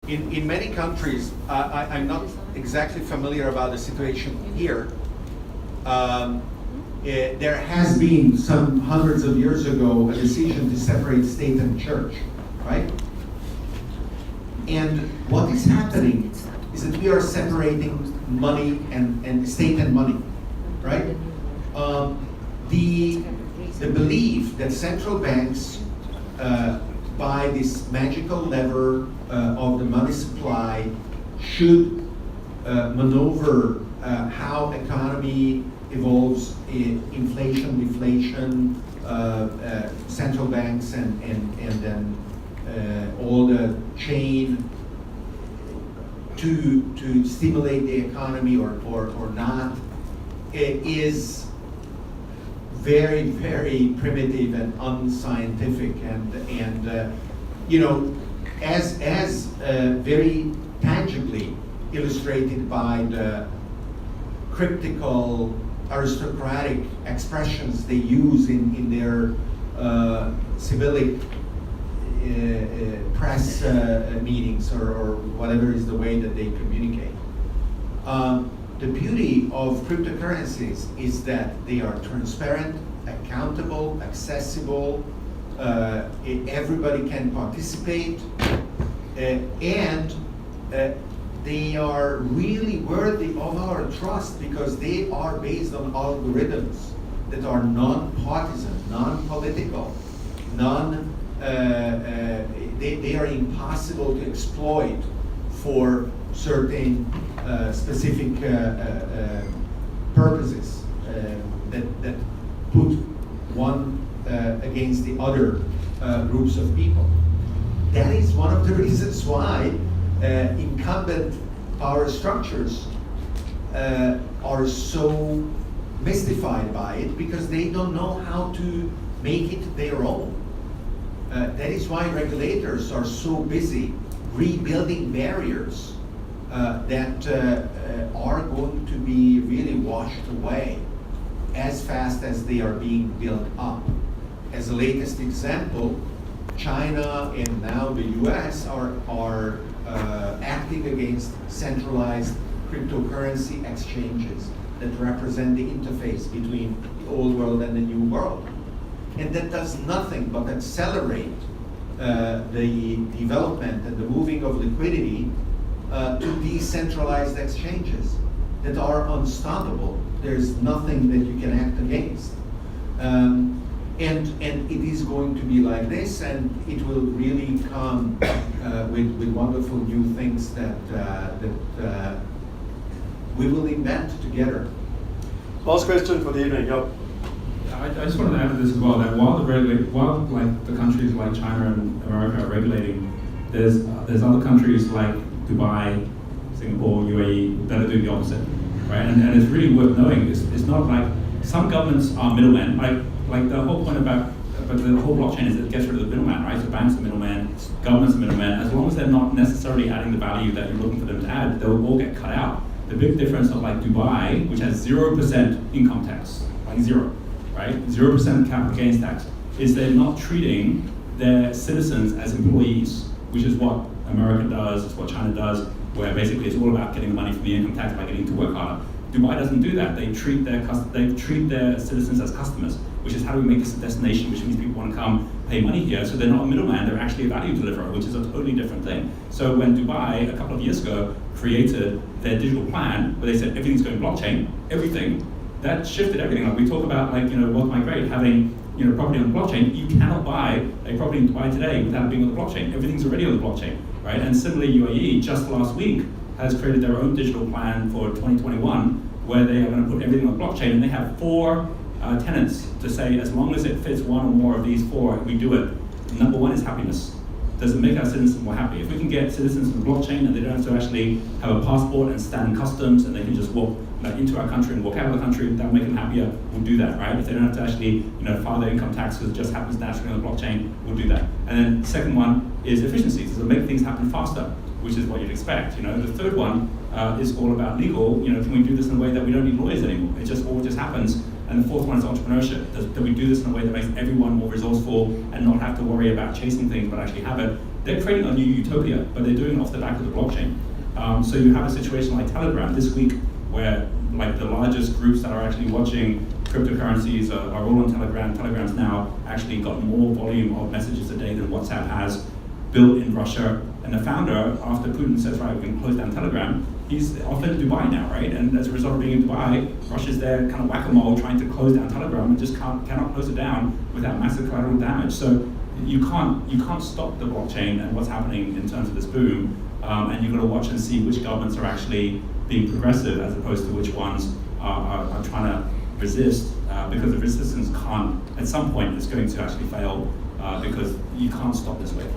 In many countries, I'm not exactly familiar about the situation here. There has been some hundreds of years ago a decision to separate state and church, right? And what is happening is that we are separating money and state and money, right? The belief that central banks by this magical lever of the money supply should maneuver how economy evolves, inflation, deflation, central banks, and then all the chain to stimulate the economy or not, is very, very primitive and unscientific, and you know, as very tangibly illustrated by the cryptical aristocratic expressions they use in their civic press meetings or whatever is the way that they communicate. The beauty of cryptocurrencies is that they are transparent, accountable, accessible, everybody can participate, and they are really worthy of our trust because they are based on algorithms that are non-partisan, non-political, they are impossible to exploit for certain specific purposes that put one against the other groups of people. That is one of the reasons why incumbent power structures are so mystified by it, because they don't know how to make it their own. That is why regulators are so busy rebuilding barriers that are going to be really washed away as fast as they are being built up. As a latest example, China and now the US are acting against centralized cryptocurrency exchanges that represent the interface between the old world and the new world. And that does nothing but accelerate the development and the moving of liquidity to decentralized exchanges that are unstoppable. There's nothing that you can act against. And it is going to be like this, and it will really come with wonderful new things that we will invent together. Last question for the evening. Yep. I just wanted to add to this as well, that while like the countries like China and America are regulating, there's other countries like Dubai, Singapore, UAE that are doing the opposite, right? And it's really worth knowing. It's not like some governments are middlemen. Like the whole point about the whole blockchain is that it gets rid of the middleman, right? So banks are middlemen, governments are middlemen. As long as they're not necessarily adding the value that you're looking for them to add, they'll all get cut out. The big difference of like Dubai, which has 0% income tax, like zero, right? 0% capital gains tax, is they're not treating their citizens as employees, which is what America does, it's what China does, where basically it's all about getting the money from the income tax by getting to work harder. Dubai doesn't do that. They treat their citizens as customers, which is how we make this a destination, which means people want to come pay money here. So they're not a middleman, they're actually a value deliverer, which is a totally different thing. So when Dubai, a couple of years ago, created their digital plan, where they said everything's going blockchain, everything, that shifted everything. Like we talk about, like, with Migrate, having property on the blockchain, you cannot buy a property in Dubai today without being on the blockchain. Everything's already on the blockchain, right? And similarly, UAE, just last week, has created their own digital plan for 2021, where they are going to put everything on the blockchain, and they have 4 tenets to say, as long as it fits one or more of these 4, we do it. Number 1 is happiness. Does it make our citizens more happy? If we can get citizens on the blockchain and they don't have to actually have a passport and stand in customs, and they can just walk into our country and walk out of the country, that'll make them happier, we'll do that, right? If they don't have to actually file their income tax because it just happens naturally on the blockchain, we'll do that. And then the second one is efficiencies. Does it make things happen faster, which is what you'd expect. The third one is all about legal. Can we do this in a way that we don't need lawyers anymore? It just all just happens. And the fourth one is entrepreneurship. That we do this in a way that makes everyone more resourceful and not have to worry about chasing things, but actually have it. they're creating a new utopia, but they're doing it off the back of the blockchain. So you have a situation like Telegram this week, where like the largest groups that are actually watching cryptocurrencies are all on Telegram. Telegram's now actually got more volume of messages a day than WhatsApp has, built in Russia. And the founder, after Putin says, right, we can close down Telegram, he's off in Dubai now, right? And as a result of being in Dubai, Russia's there kind of whack-a-mole trying to close down Telegram and just cannot close it down without massive collateral damage. So you can't stop the blockchain and what's happening in terms of this boom. And you've got to watch and see which governments are actually being progressive as opposed to which ones are trying to resist, because the resistance can't, at some point, it's going to actually fail because you can't stop this wave.